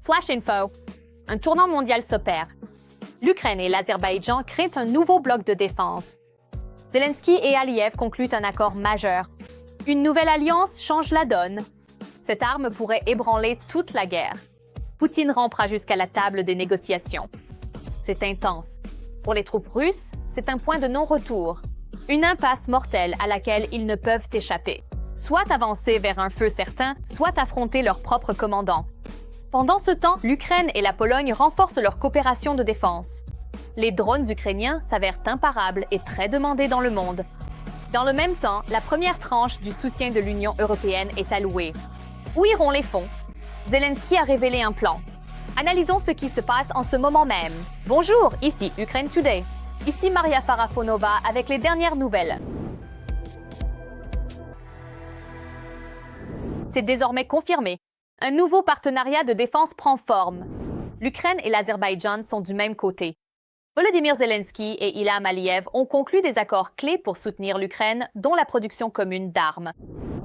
Flash Info. Un tournant mondial s'opère. L'Ukraine et l'Azerbaïdjan créent un nouveau bloc de défense. Zelensky et Aliyev concluent un accord majeur. Une nouvelle alliance change la donne. Cette arme pourrait ébranler toute la guerre. Poutine rampera jusqu'à la table des négociations. C'est intense. Pour les troupes russes, c'est un point de non-retour. Une impasse mortelle à laquelle ils ne peuvent échapper. Soit avancer vers un feu certain, soit affronter leur propre commandant. Pendant ce temps, l'Ukraine et la Pologne renforcent leur coopération de défense. Les drones ukrainiens s'avèrent imparables et très demandés dans le monde. Dans le même temps, la première tranche du soutien de l'Union européenne est allouée. Où iront les fonds? Zelensky a révélé un plan. Analysons ce qui se passe en ce moment même. Bonjour, ici Ukraine Today. Ici Maria Farafonova avec les dernières nouvelles. C'est désormais confirmé. Un nouveau partenariat de défense prend forme. L'Ukraine et l'Azerbaïdjan sont du même côté. Volodymyr Zelensky et Ilham Aliyev ont conclu des accords clés pour soutenir l'Ukraine, dont la production commune d'armes.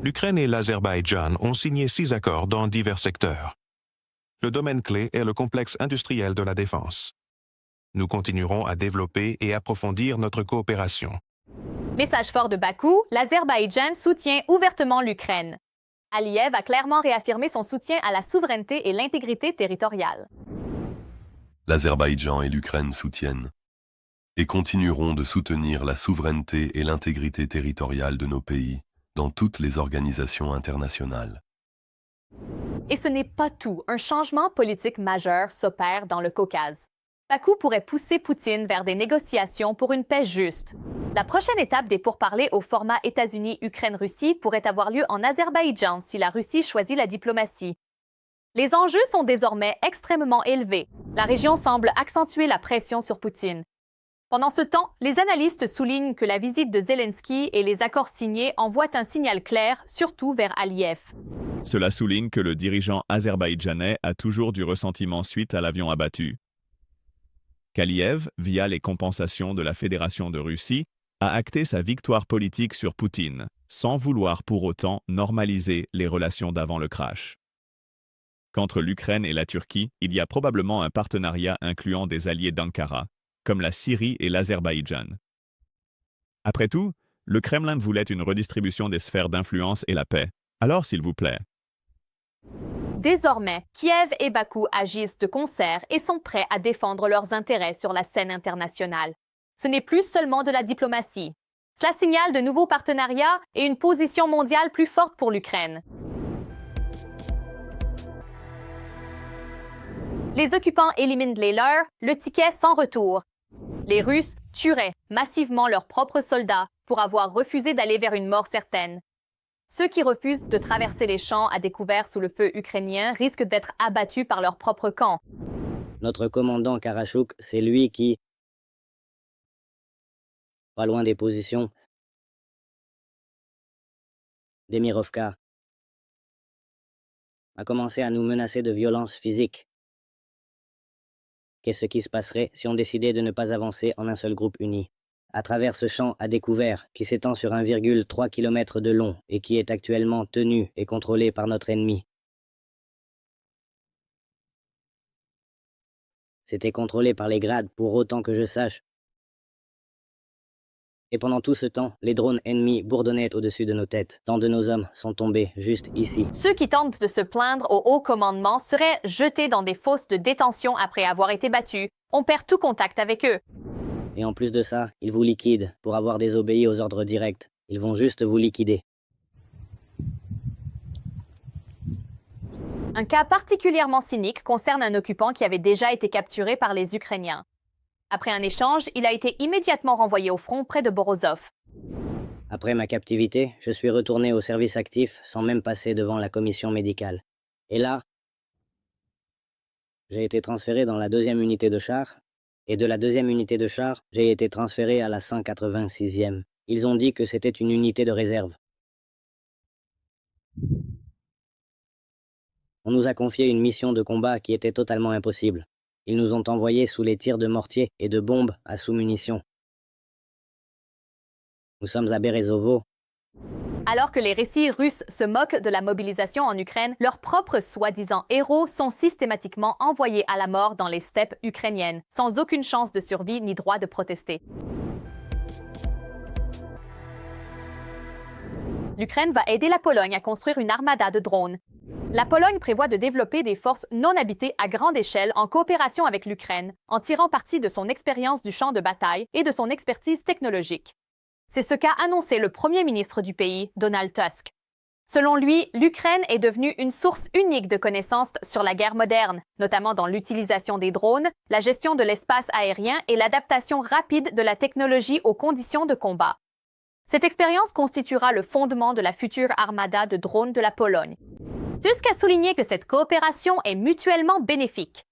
L'Ukraine et l'Azerbaïdjan ont signé 6 accords dans divers secteurs. Le domaine clé est le complexe industriel de la défense. Nous continuerons à développer et approfondir notre coopération. Message fort de Bakou, l'Azerbaïdjan soutient ouvertement l'Ukraine. Aliyev a clairement réaffirmé son soutien à la souveraineté et l'intégrité territoriale. L'Azerbaïdjan et l'Ukraine soutiennent et continueront de soutenir la souveraineté et l'intégrité territoriale de nos pays dans toutes les organisations internationales. Et ce n'est pas tout. Un changement politique majeur s'opère dans le Caucase. Bakou pourrait pousser Poutine vers des négociations pour une paix juste. La prochaine étape des pourparlers au format États-Unis-Ukraine-Russie pourrait avoir lieu en Azerbaïdjan si la Russie choisit la diplomatie. Les enjeux sont désormais extrêmement élevés. La région semble accentuer la pression sur Poutine. Pendant ce temps, les analystes soulignent que la visite de Zelensky et les accords signés envoient un signal clair, surtout vers Aliyev. Cela souligne que le dirigeant azerbaïdjanais a toujours du ressentiment suite à l'avion abattu. Qu'Aliyev, via les compensations de la Fédération de Russie, a acté sa victoire politique sur Poutine, sans vouloir pour autant normaliser les relations d'avant le crash. Qu'entre l'Ukraine et la Turquie, il y a probablement un partenariat incluant des alliés d'Ankara, comme la Syrie et l'Azerbaïdjan. Après tout, le Kremlin voulait une redistribution des sphères d'influence et la paix. Alors, s'il vous plaît. Désormais, Kiev et Bakou agissent de concert et sont prêts à défendre leurs intérêts sur la scène internationale. Ce n'est plus seulement de la diplomatie. Cela signale de nouveaux partenariats et une position mondiale plus forte pour l'Ukraine. Les occupants éliminent les leurs, le ticket sans retour. Les Russes tueraient massivement leurs propres soldats pour avoir refusé d'aller vers une mort certaine. Ceux qui refusent de traverser les champs à découvert sous le feu ukrainien risquent d'être abattus par leur propre camp. Notre commandant Karachouk, c'est lui qui, pas loin des positions d'Emirovka, a commencé à nous menacer de violence physique. Qu'est-ce qui se passerait si on décidait de ne pas avancer en un seul groupe uni? À travers ce champ à découvert qui s'étend sur 1,3 km de long et qui est actuellement tenu et contrôlé par notre ennemi. C'était contrôlé par les grades pour autant que je sache. Et pendant tout ce temps, les drones ennemis bourdonnaient au-dessus de nos têtes. Tant de nos hommes sont tombés juste ici. Ceux qui tentent de se plaindre au haut commandement seraient jetés dans des fosses de détention après avoir été battus. On perd tout contact avec eux. Et en plus de ça, ils vous liquident pour avoir désobéi aux ordres directs. Ils vont juste vous liquider. Un cas particulièrement cynique concerne un occupant qui avait déjà été capturé par les Ukrainiens. Après un échange, il a été immédiatement renvoyé au front près de Borisov. Après ma captivité, je suis retourné au service actif sans même passer devant la commission médicale. Et là, j'ai été transféré dans la 2e unité de chars. Et de la 2e unité de chars, j'ai été transféré à la 186e. Ils ont dit que c'était une unité de réserve. On nous a confié une mission de combat qui était totalement impossible. Ils nous ont envoyés sous les tirs de mortier et de bombes à sous-munitions. Nous sommes à Berezovo, Alors que les récits russes se moquent de la mobilisation en Ukraine, leurs propres soi-disant héros sont systématiquement envoyés à la mort dans les steppes ukrainiennes, sans aucune chance de survie ni droit de protester. L'Ukraine va aider la Pologne à construire une armada de drones. La Pologne prévoit de développer des forces non habitées à grande échelle en coopération avec l'Ukraine, en tirant parti de son expérience du champ de bataille et de son expertise technologique. C'est ce qu'a annoncé le premier ministre du pays, Donald Tusk. Selon lui, l'Ukraine est devenue une source unique de connaissances sur la guerre moderne, notamment dans l'utilisation des drones, la gestion de l'espace aérien et l'adaptation rapide de la technologie aux conditions de combat. Cette expérience constituera le fondement de la future armada de drones de la Pologne. Tusk a souligné que cette coopération est mutuellement bénéfique.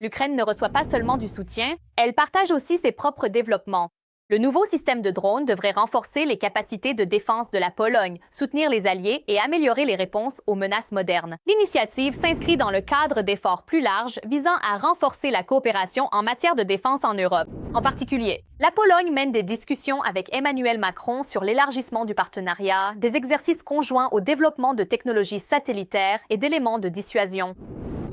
L'Ukraine ne reçoit pas seulement du soutien, elle partage aussi ses propres développements. Le nouveau système de drones devrait renforcer les capacités de défense de la Pologne, soutenir les alliés et améliorer les réponses aux menaces modernes. L'initiative s'inscrit dans le cadre d'efforts plus larges visant à renforcer la coopération en matière de défense en Europe. En particulier, la Pologne mène des discussions avec Emmanuel Macron sur l'élargissement du partenariat, des exercices conjoints au développement de technologies satellitaires et d'éléments de dissuasion.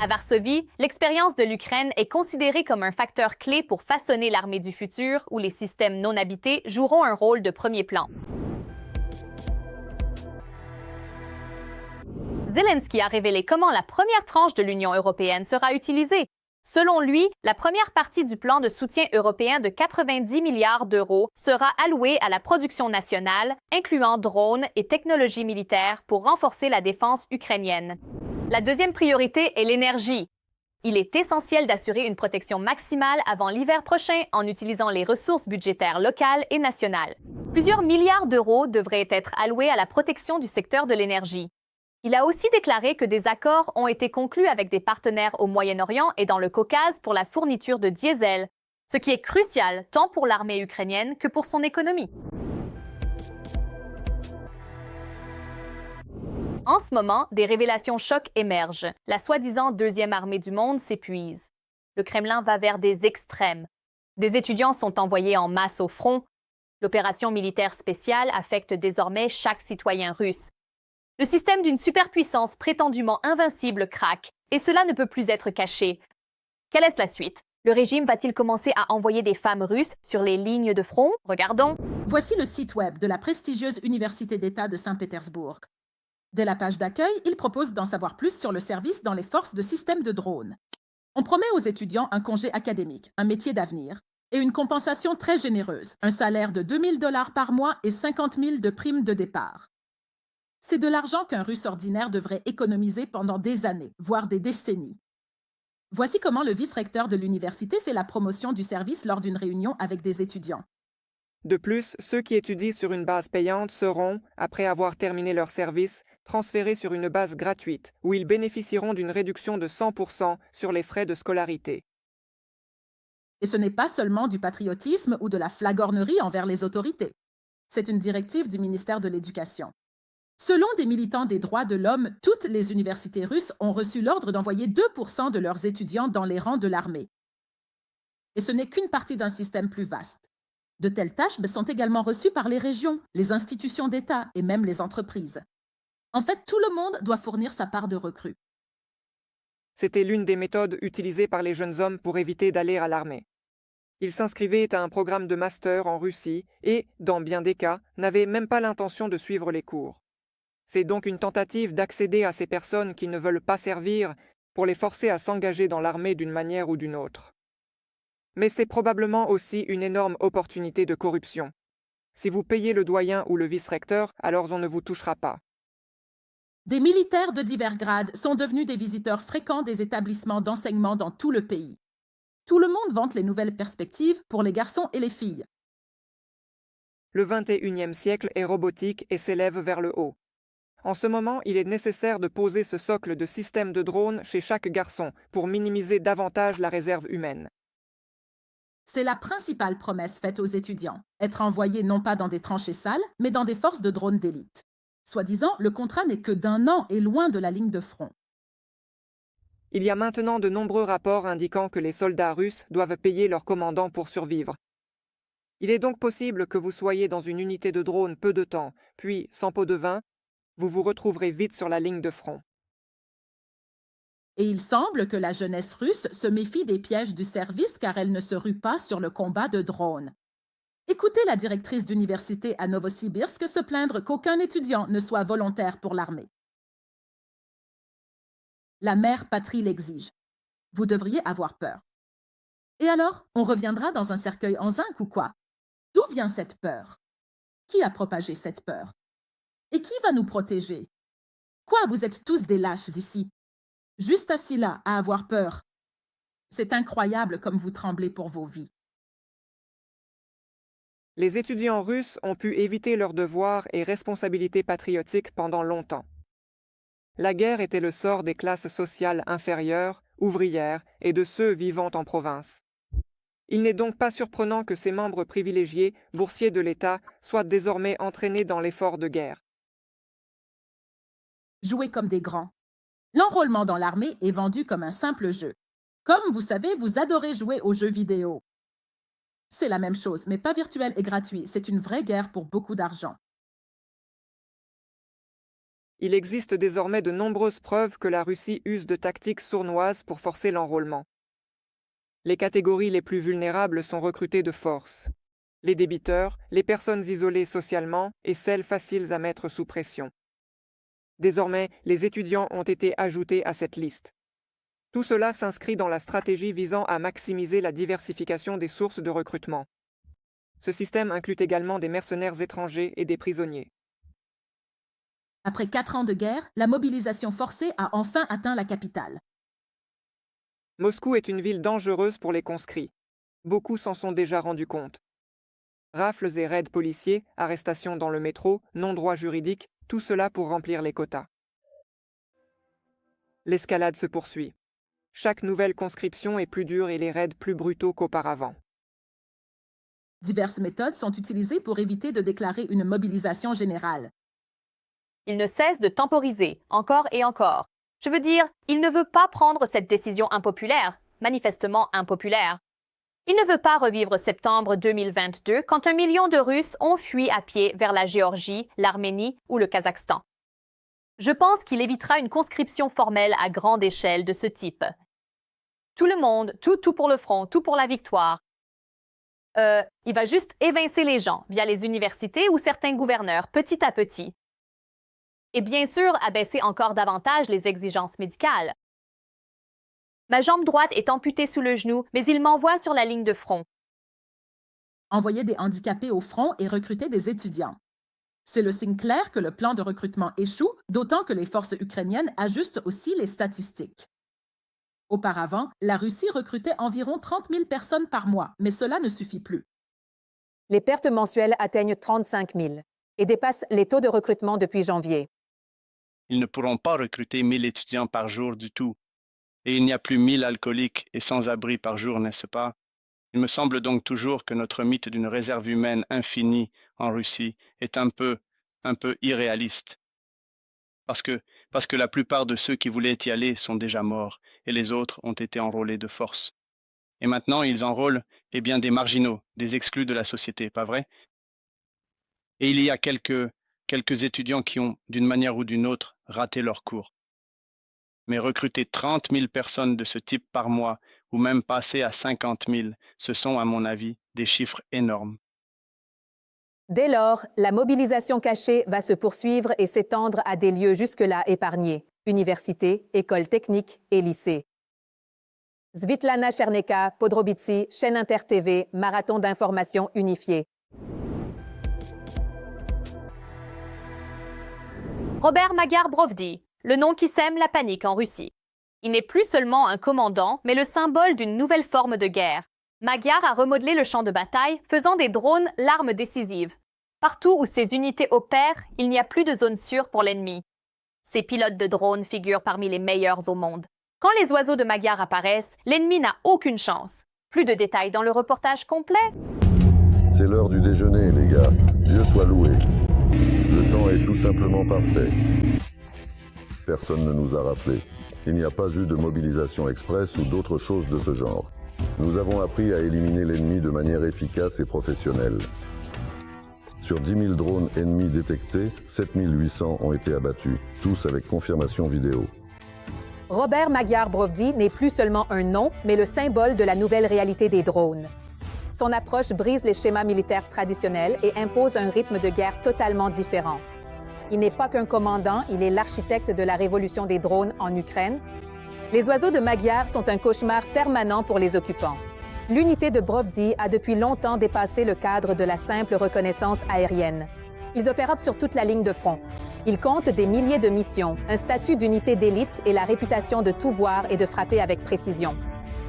À Varsovie, l'expérience de l'Ukraine est considérée comme un facteur clé pour façonner l'armée du futur où les systèmes non habités joueront un rôle de premier plan. Zelensky a révélé comment la première tranche de l'Union européenne sera utilisée. Selon lui, la première partie du plan de soutien européen de 90 milliards d'euros sera allouée à la production nationale, incluant drones et technologies militaires pour renforcer la défense ukrainienne. La deuxième priorité est l'énergie. Il est essentiel d'assurer une protection maximale avant l'hiver prochain en utilisant les ressources budgétaires locales et nationales. Plusieurs milliards d'euros devraient être alloués à la protection du secteur de l'énergie. Il a aussi déclaré que des accords ont été conclus avec des partenaires au Moyen-Orient et dans le Caucase pour la fourniture de diesel, ce qui est crucial tant pour l'armée ukrainienne que pour son économie. En ce moment, des révélations chocs émergent. La soi-disant deuxième armée du monde s'épuise. Le Kremlin va vers des extrêmes. Des étudiants sont envoyés en masse au front. L'opération militaire spéciale affecte désormais chaque citoyen russe. Le système d'une superpuissance prétendument invincible craque, et cela ne peut plus être caché. Quelle est la suite? Le régime va-t-il commencer à envoyer des femmes russes sur les lignes de front? Regardons. Voici le site web de la prestigieuse Université d'État de Saint-Pétersbourg. Dès la page d'accueil, il propose d'en savoir plus sur le service dans les forces de système de drones. On promet aux étudiants un congé académique, un métier d'avenir, et une compensation très généreuse, un salaire de 2 000 $ par mois et 50 000 de primes de départ. C'est de l'argent qu'un Russe ordinaire devrait économiser pendant des années, voire des décennies. Voici comment le vice-recteur de l'université fait la promotion du service lors d'une réunion avec des étudiants. De plus, ceux qui étudient sur une base payante seront, après avoir terminé leur service, transférés sur une base gratuite, où ils bénéficieront d'une réduction de 100% sur les frais de scolarité. Et ce n'est pas seulement du patriotisme ou de la flagornerie envers les autorités. C'est une directive du ministère de l'Éducation. Selon des militants des droits de l'homme, toutes les universités russes ont reçu l'ordre d'envoyer 2% de leurs étudiants dans les rangs de l'armée. Et ce n'est qu'une partie d'un système plus vaste. De telles tâches sont également reçues par les régions, les institutions d'État et même les entreprises. En fait, tout le monde doit fournir sa part de recrues. C'était l'une des méthodes utilisées par les jeunes hommes pour éviter d'aller à l'armée. Ils s'inscrivaient à un programme de master en Russie et, dans bien des cas, n'avaient même pas l'intention de suivre les cours. C'est donc une tentative d'accéder à ces personnes qui ne veulent pas servir pour les forcer à s'engager dans l'armée d'une manière ou d'une autre. Mais c'est probablement aussi une énorme opportunité de corruption. Si vous payez le doyen ou le vice-recteur, alors on ne vous touchera pas. Des militaires de divers grades sont devenus des visiteurs fréquents des établissements d'enseignement dans tout le pays. Tout le monde vante les nouvelles perspectives pour les garçons et les filles. Le 21e siècle est robotique et s'élève vers le haut. En ce moment, il est nécessaire de poser ce socle de système de drones chez chaque garçon pour minimiser davantage la réserve humaine. C'est la principale promesse faite aux étudiants, être envoyés non pas dans des tranchées sales, mais dans des forces de drones d'élite. Soi-disant, le contrat n'est que d'1 an et loin de la ligne de front. Il y a maintenant de nombreux rapports indiquant que les soldats russes doivent payer leurs commandants pour survivre. Il est donc possible que vous soyez dans une unité de drone peu de temps, puis, sans pot de vin, vous vous retrouverez vite sur la ligne de front. Et il semble que la jeunesse russe se méfie des pièges du service car elle ne se rue pas sur le combat de drones. Écoutez la directrice d'université à Novosibirsk se plaindre qu'aucun étudiant ne soit volontaire pour l'armée. La mère patrie l'exige. Vous devriez avoir peur. Et alors, on reviendra dans un cercueil en zinc ou quoi? D'où vient cette peur? Qui a propagé cette peur? Et qui va nous protéger? Quoi, vous êtes tous des lâches ici? Juste assis là, à avoir peur. C'est incroyable comme vous tremblez pour vos vies. Les étudiants russes ont pu éviter leurs devoirs et responsabilités patriotiques pendant longtemps. La guerre était le sort des classes sociales inférieures, ouvrières et de ceux vivant en province. Il n'est donc pas surprenant que ces membres privilégiés, boursiers de l'État, soient désormais entraînés dans l'effort de guerre. Jouez comme des grands. L'enrôlement dans l'armée est vendu comme un simple jeu. Comme vous savez, vous adorez jouer aux jeux vidéo. C'est la même chose, mais pas virtuel et gratuit. C'est une vraie guerre pour beaucoup d'argent. Il existe désormais de nombreuses preuves que la Russie use de tactiques sournoises pour forcer l'enrôlement. Les catégories les plus vulnérables sont recrutées de force. Les débiteurs, les personnes isolées socialement et celles faciles à mettre sous pression. Désormais, les étudiants ont été ajoutés à cette liste. Tout cela s'inscrit dans la stratégie visant à maximiser la diversification des sources de recrutement. Ce système inclut également des mercenaires étrangers et des prisonniers. Après 4 ans de guerre, la mobilisation forcée a enfin atteint la capitale. Moscou est une ville dangereuse pour les conscrits. Beaucoup s'en sont déjà rendus compte. Rafles et raids policiers, arrestations dans le métro, non-droit juridique, tout cela pour remplir les quotas. L'escalade se poursuit. Chaque nouvelle conscription est plus dure et les raids plus brutaux qu'auparavant. Diverses méthodes sont utilisées pour éviter de déclarer une mobilisation générale. Il ne cesse de temporiser, encore et encore. Je veux dire, il ne veut pas prendre cette décision impopulaire, manifestement impopulaire. Il ne veut pas revivre septembre 2022 quand 1 million de Russes ont fui à pied vers la Géorgie, l'Arménie ou le Kazakhstan. Je pense qu'il évitera une conscription formelle à grande échelle de ce type. Tout le monde, tout pour le front, tout pour la victoire. Il va juste évincer les gens via les universités ou certains gouverneurs, petit à petit. Et bien sûr, abaisser encore davantage les exigences médicales. Ma jambe droite est amputée sous le genou, mais il m'envoie sur la ligne de front. Envoyer des handicapés au front et recruter des étudiants. C'est le signe clair que le plan de recrutement échoue, d'autant que les forces ukrainiennes ajustent aussi les statistiques. Auparavant, la Russie recrutait environ 30 000 personnes par mois, mais cela ne suffit plus. Les pertes mensuelles atteignent 35 000 et dépassent les taux de recrutement depuis janvier. Ils ne pourront pas recruter 1000 étudiants par jour du tout. Et il n'y a plus 1000 alcooliques et sans-abri par jour, n'est-ce pas? Il me semble donc toujours que notre mythe d'une réserve humaine infinie en Russie est un peu irréaliste. Parce que la plupart de ceux qui voulaient y aller sont déjà morts et les autres ont été enrôlés de force. Et maintenant, ils enrôlent des marginaux, des exclus de la société, pas vrai? Et il y a quelques étudiants qui ont, d'une manière ou d'une autre, raté leur cours. Mais recruter 30 000 personnes de ce type par mois, ou même passer à 50 000, ce sont, à mon avis, des chiffres énormes. Dès lors, la mobilisation cachée va se poursuivre et s'étendre à des lieux jusque-là épargnés, universités, écoles techniques et lycées. Svitlana Cherneka, Podrobitsi, chaîne Inter TV, marathon d'information unifié. Robert Magyar-Brovdi, le nom qui sème la panique en Russie. Il n'est plus seulement un commandant, mais le symbole d'une nouvelle forme de guerre. Magyar a remodelé le champ de bataille, faisant des drones l'arme décisive. Partout où ces unités opèrent, il n'y a plus de zone sûre pour l'ennemi. Ces pilotes de drones figurent parmi les meilleurs au monde. Quand les oiseaux de Magyar apparaissent, l'ennemi n'a aucune chance. Plus de détails dans le reportage complet. C'est l'heure du déjeuner, les gars. Dieu soit loué. Le temps est tout simplement parfait. Personne ne nous a rappelé. Il n'y a pas eu de mobilisation express ou d'autres choses de ce genre. Nous avons appris à éliminer l'ennemi de manière efficace et professionnelle. Sur 10 000 drones ennemis détectés, 7 800 ont été abattus, tous avec confirmation vidéo. Robert Magyar Brovdi n'est plus seulement un nom, mais le symbole de la nouvelle réalité des drones. Son approche brise les schémas militaires traditionnels et impose un rythme de guerre totalement différent. Il n'est pas qu'un commandant, il est l'architecte de la révolution des drones en Ukraine. Les oiseaux de Magyar sont un cauchemar permanent pour les occupants. L'unité de Brovdi a depuis longtemps dépassé le cadre de la simple reconnaissance aérienne. Ils opèrent sur toute la ligne de front. Ils comptent des milliers de missions, un statut d'unité d'élite et la réputation de tout voir et de frapper avec précision.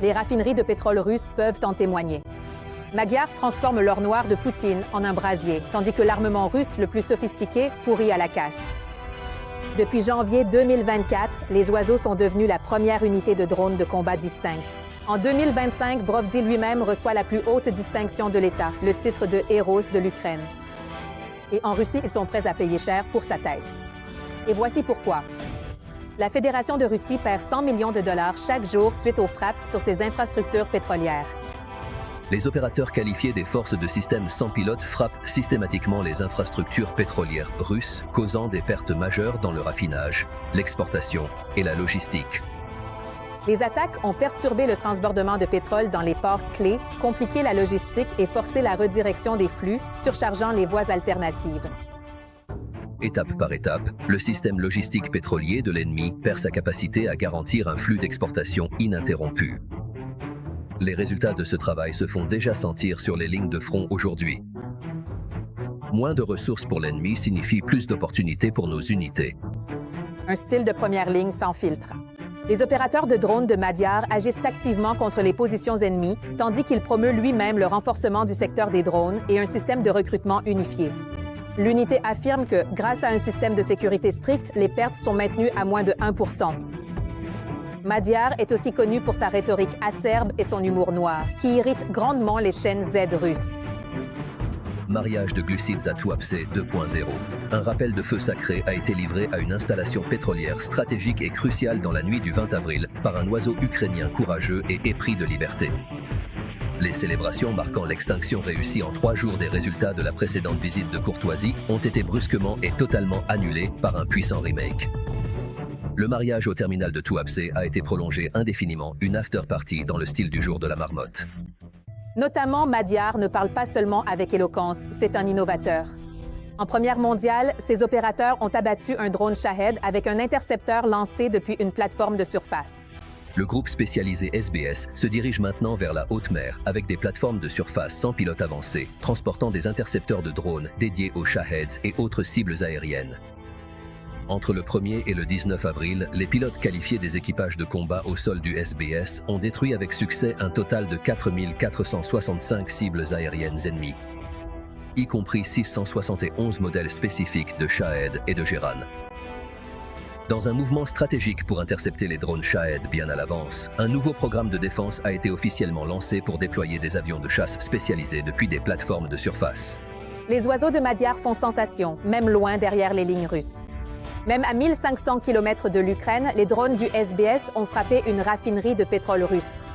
Les raffineries de pétrole russes peuvent en témoigner. Magyar transforme l'or noir de Poutine en un brasier, tandis que l'armement russe le plus sophistiqué pourrit à la casse. Depuis janvier 2024, les oiseaux sont devenus la première unité de drones de combat distincte. En 2025, Brovdi lui-même reçoit la plus haute distinction de l'État, le titre de héros de l'Ukraine. Et en Russie, ils sont prêts à payer cher pour sa tête. Et voici pourquoi. La Fédération de Russie perd 100 millions de dollars chaque jour suite aux frappes sur ses infrastructures pétrolières. Les opérateurs qualifiés des forces de système sans pilote frappent systématiquement les infrastructures pétrolières russes, causant des pertes majeures dans le raffinage, l'exportation et la logistique. Les attaques ont perturbé le transbordement de pétrole dans les ports clés, compliqué la logistique et forcé la redirection des flux, surchargeant les voies alternatives. Étape par étape, le système logistique pétrolier de l'ennemi perd sa capacité à garantir un flux d'exportation ininterrompu. Les résultats de ce travail se font déjà sentir sur les lignes de front aujourd'hui. Moins de ressources pour l'ennemi signifie plus d'opportunités pour nos unités. Un style de première ligne sans filtre. Les opérateurs de drones de Magyar agissent activement contre les positions ennemies, tandis qu'il promeut lui-même le renforcement du secteur des drones et un système de recrutement unifié. L'unité affirme que, grâce à un système de sécurité strict, les pertes sont maintenues à moins de 1%. Magyar est aussi connu pour sa rhétorique acerbe et son humour noir, qui irrite grandement les chaînes Z russes. Mariage de glucides à Tuapse 2.0. Un rappel de feu sacré a été livré à une installation pétrolière stratégique et cruciale dans la nuit du 20 avril par un oiseau ukrainien courageux et épris de liberté. Les célébrations marquant l'extinction réussie en 3 jours des résultats de la précédente visite de courtoisie ont été brusquement et totalement annulées par un puissant remake. Le mariage au terminal de Tuapse a été prolongé indéfiniment, une after-party dans le style du jour de la marmotte. Notamment, Magyar ne parle pas seulement avec éloquence, c'est un innovateur. En Première mondiale, ses opérateurs ont abattu un drone Shahed avec un intercepteur lancé depuis une plateforme de surface. Le groupe spécialisé SBS se dirige maintenant vers la haute mer avec des plateformes de surface sans pilote avancé, transportant des intercepteurs de drones dédiés aux Shaheds et autres cibles aériennes. Entre le 1er et le 19 avril, les pilotes qualifiés des équipages de combat au sol du SBS ont détruit avec succès un total de 4 465 cibles aériennes ennemies, y compris 671 modèles spécifiques de Shahed et de Geran. Dans un mouvement stratégique pour intercepter les drones Shahed bien à l'avance, un nouveau programme de défense a été officiellement lancé pour déployer des avions de chasse spécialisés depuis des plateformes de surface. Les oiseaux de Magyar font sensation, même loin derrière les lignes russes. Même à 1500 km de l'Ukraine, les drones du SBS ont frappé une raffinerie de pétrole russe.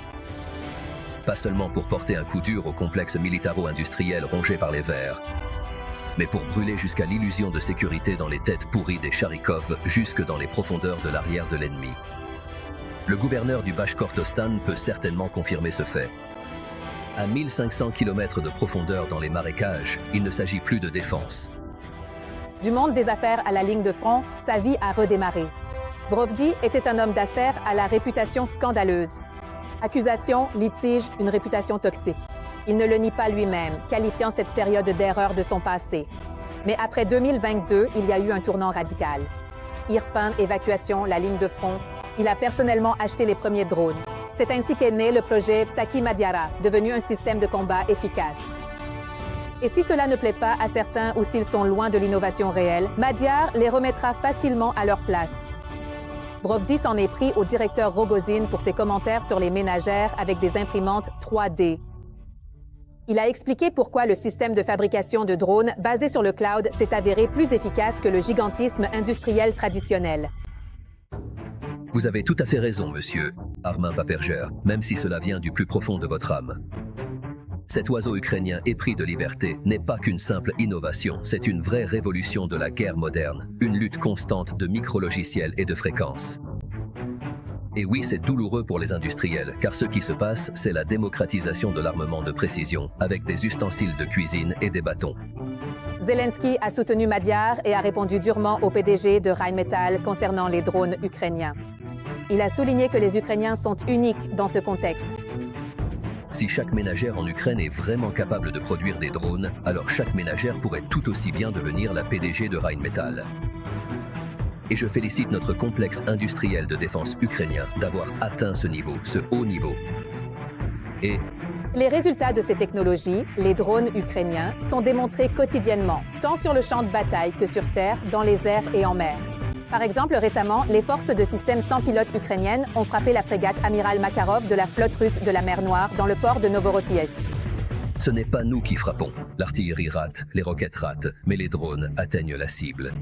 Pas seulement pour porter un coup dur au complexe militaro-industriel rongé par les Verts, mais pour brûler jusqu'à l'illusion de sécurité dans les têtes pourries des Charikov jusque dans les profondeurs de l'arrière de l'ennemi. Le gouverneur du Bashkortostan peut certainement confirmer ce fait. À 1500 km de profondeur dans les marécages, il ne s'agit plus de défense. Du monde des affaires à la ligne de front, sa vie a redémarré. Brovdi était un homme d'affaires à la réputation scandaleuse. Accusations, litiges, une réputation toxique. Il ne le nie pas lui-même, qualifiant cette période d'erreur de son passé. Mais après 2022, il y a eu un tournant radical. Irpin, évacuation, la ligne de front. Il a personnellement acheté les premiers drones. C'est ainsi qu'est né le projet Ptaki Magyara, devenu un système de combat efficace. Et si cela ne plaît pas à certains ou s'ils sont loin de l'innovation réelle, Magyar les remettra facilement à leur place. Brovdi s'en est pris au directeur Rogozin pour ses commentaires sur les ménagères avec des imprimantes 3D. Il a expliqué pourquoi le système de fabrication de drones basé sur le cloud s'est avéré plus efficace que le gigantisme industriel traditionnel. Vous avez tout à fait raison, monsieur Armin Paperger, même si cela vient du plus profond de votre âme. Cet oiseau ukrainien épris de liberté n'est pas qu'une simple innovation, c'est une vraie révolution de la guerre moderne, une lutte constante de micrologiciels et de fréquences. Et oui, c'est douloureux pour les industriels, car ce qui se passe, c'est la démocratisation de l'armement de précision, avec des ustensiles de cuisine et des bâtons. Zelensky a soutenu Madiar et a répondu durement au PDG de Rheinmetall concernant les drones ukrainiens. Il a souligné que les Ukrainiens sont uniques dans ce contexte. Si chaque ménagère en Ukraine est vraiment capable de produire des drones, alors chaque ménagère pourrait tout aussi bien devenir la PDG de Rheinmetall. Et je félicite notre complexe industriel de défense ukrainien d'avoir atteint ce niveau, ce haut niveau. Et les résultats de ces technologies, les drones ukrainiens, sont démontrés quotidiennement, tant sur le champ de bataille que sur terre, dans les airs et en mer. Par exemple, récemment, les forces de système sans pilote ukrainiennes ont frappé la frégate Amiral Makarov de la flotte russe de la mer Noire dans le port de Novorossiysk. ce n'est pas nous qui frappons. L'artillerie rate, les roquettes ratent, mais les drones atteignent la cible.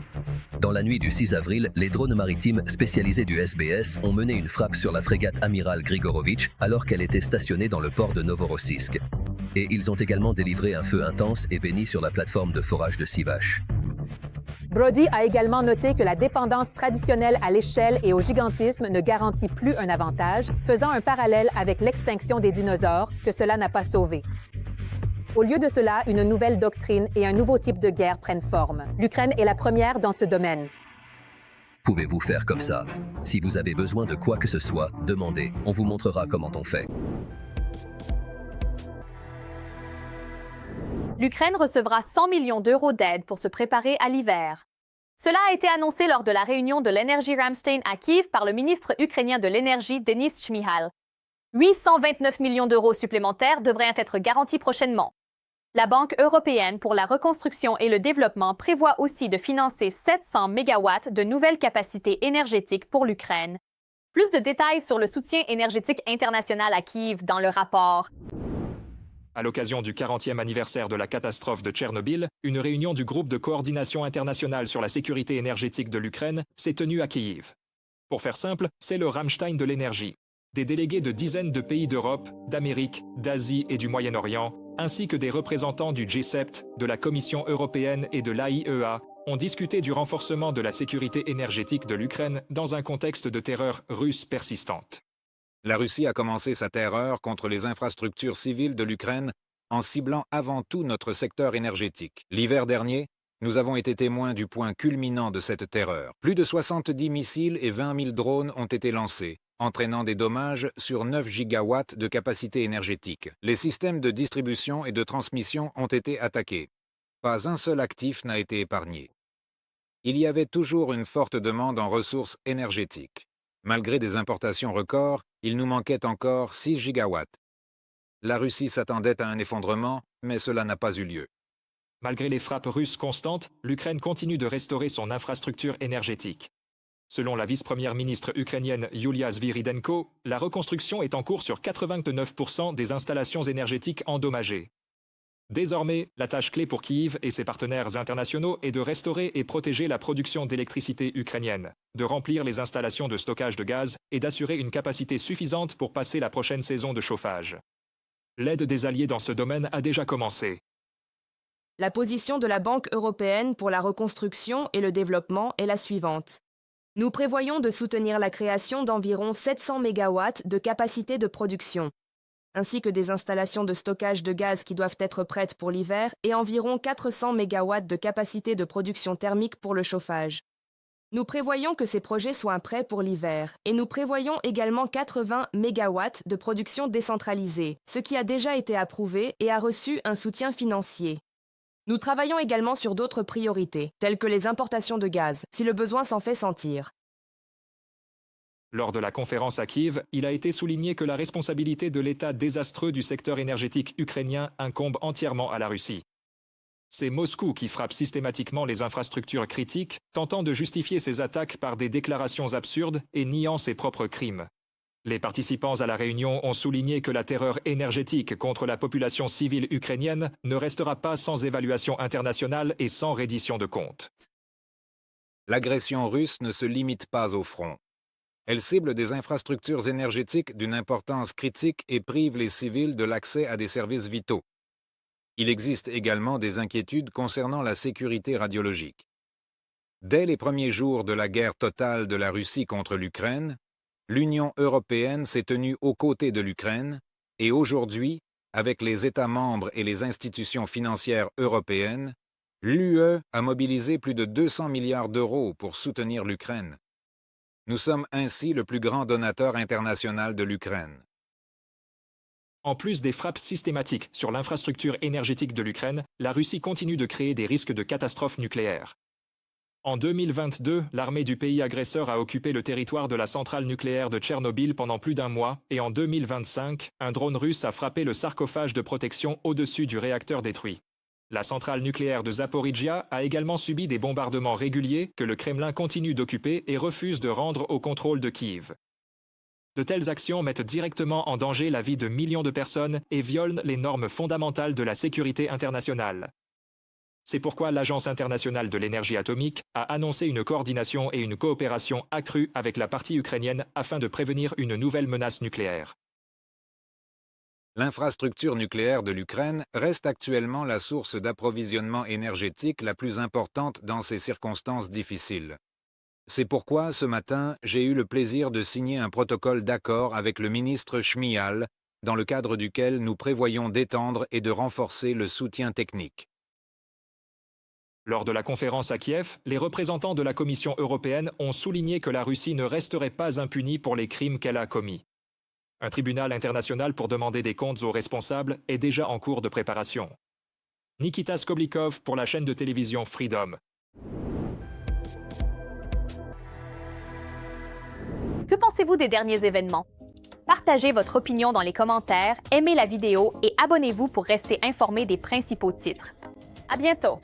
Dans la nuit du 6 avril, les drones maritimes spécialisés du SBS ont mené une frappe sur la frégate Amiral Grigorovitch alors qu'elle était stationnée dans le port de Novorossiysk. Et ils ont également délivré un feu intense et béni sur la plateforme de forage de Sivash. Brody a également noté que la dépendance traditionnelle à l'échelle et au gigantisme ne garantit plus un avantage, faisant un parallèle avec l'extinction des dinosaures que cela n'a pas sauvé. Au lieu de cela, une nouvelle doctrine et un nouveau type de guerre prennent forme. L'Ukraine est la première dans ce domaine. Pouvez-vous faire comme ça? Si vous avez besoin de quoi que ce soit, demandez. On vous montrera comment on fait. L'Ukraine recevra 100 millions d'euros d'aide pour se préparer à l'hiver. Cela a été annoncé lors de la réunion de l'Energy Ramstein à Kiev par le ministre ukrainien de l'Énergie Denis Shmyhal. 829 millions d'euros supplémentaires devraient être garantis prochainement. La Banque européenne pour la reconstruction et le développement prévoit aussi de financer 700 MW de nouvelles capacités énergétiques pour l'Ukraine. Plus de détails sur le soutien énergétique international à Kiev dans le rapport. À l'occasion du 40e anniversaire de la catastrophe de Tchernobyl, une réunion du groupe de coordination internationale sur la sécurité énergétique de l'Ukraine s'est tenue à Kiev. Pour faire simple, c'est le Ramstein de l'énergie. Des délégués de dizaines de pays d'Europe, d'Amérique, d'Asie et du Moyen-Orient, ainsi que des représentants du G7, de la Commission européenne et de l'AIEA, ont discuté du renforcement de la sécurité énergétique de l'Ukraine dans un contexte de terreur russe persistante. La Russie a commencé sa terreur contre les infrastructures civiles de l'Ukraine en ciblant avant tout notre secteur énergétique. L'hiver dernier, nous avons été témoins du point culminant de cette terreur. Plus de 70 missiles et 20 000 drones ont été lancés, entraînant des dommages sur 9 gigawatts de capacité énergétique. Les systèmes de distribution et de transmission ont été attaqués. Pas un seul actif n'a été épargné. Il y avait toujours une forte demande en ressources énergétiques. Malgré des importations records, il nous manquait encore 6 gigawatts. La Russie s'attendait à un effondrement, mais cela n'a pas eu lieu. Malgré les frappes russes constantes, l'Ukraine continue de restaurer son infrastructure énergétique. Selon la vice-première ministre ukrainienne Yulia Sviridenko, la reconstruction est en cours sur 89% des installations énergétiques endommagées. Désormais, la tâche clé pour Kiev et ses partenaires internationaux est de restaurer et protéger la production d'électricité ukrainienne, de remplir les installations de stockage de gaz et d'assurer une capacité suffisante pour passer la prochaine saison de chauffage. L'aide des alliés dans ce domaine a déjà commencé. La position de la Banque européenne pour la reconstruction et le développement est la suivante. Nous prévoyons de soutenir la création d'environ 700 MW de capacité de production, ainsi que des installations de stockage de gaz qui doivent être prêtes pour l'hiver et environ 400 MW de capacité de production thermique pour le chauffage. Nous prévoyons que ces projets soient prêts pour l'hiver et nous prévoyons également 80 MW de production décentralisée, ce qui a déjà été approuvé et a reçu un soutien financier. Nous travaillons également sur d'autres priorités, telles que les importations de gaz, si le besoin s'en fait sentir. Lors de la conférence à Kiev, il a été souligné que la responsabilité de l'état désastreux du secteur énergétique ukrainien incombe entièrement à la Russie. C'est Moscou qui frappe systématiquement les infrastructures critiques, tentant de justifier ses attaques par des déclarations absurdes et niant ses propres crimes. Les participants à la réunion ont souligné que la terreur énergétique contre la population civile ukrainienne ne restera pas sans évaluation internationale et sans reddition de comptes. L'agression russe ne se limite pas au front. Elle cible des infrastructures énergétiques d'une importance critique et prive les civils de l'accès à des services vitaux. Il existe également des inquiétudes concernant la sécurité radiologique. Dès les premiers jours de la guerre totale de la Russie contre l'Ukraine, l'Union européenne s'est tenue aux côtés de l'Ukraine et aujourd'hui, avec les États membres et les institutions financières européennes, l'UE a mobilisé plus de 200 milliards d'euros pour soutenir l'Ukraine. Nous sommes ainsi le plus grand donateur international de l'Ukraine. En plus des frappes systématiques sur l'infrastructure énergétique de l'Ukraine, la Russie continue de créer des risques de catastrophes nucléaires. En 2022, l'armée du pays agresseur a occupé le territoire de la centrale nucléaire de Tchernobyl pendant plus d'un mois et en 2025, un drone russe a frappé le sarcophage de protection au-dessus du réacteur détruit. La centrale nucléaire de Zaporijia a également subi des bombardements réguliers que le Kremlin continue d'occuper et refuse de rendre au contrôle de Kiev. De telles actions mettent directement en danger la vie de millions de personnes et violent les normes fondamentales de la sécurité internationale. C'est pourquoi l'Agence internationale de l'énergie atomique a annoncé une coordination et une coopération accrue avec la partie ukrainienne afin de prévenir une nouvelle menace nucléaire. L'infrastructure nucléaire de l'Ukraine reste actuellement la source d'approvisionnement énergétique la plus importante dans ces circonstances difficiles. C'est pourquoi, ce matin, j'ai eu le plaisir de signer un protocole d'accord avec le ministre Shmyhal, dans le cadre duquel nous prévoyons d'étendre et de renforcer le soutien technique. Lors de la conférence à Kiev, les représentants de la Commission européenne ont souligné que la Russie ne resterait pas impunie pour les crimes qu'elle a commis. Un tribunal international pour demander des comptes aux responsables est déjà en cours de préparation. Nikita Skoblikov pour la chaîne de télévision Freedom. Que pensez-vous des derniers événements? Partagez votre opinion dans les commentaires, aimez la vidéo et abonnez-vous pour rester informé des principaux titres. À bientôt!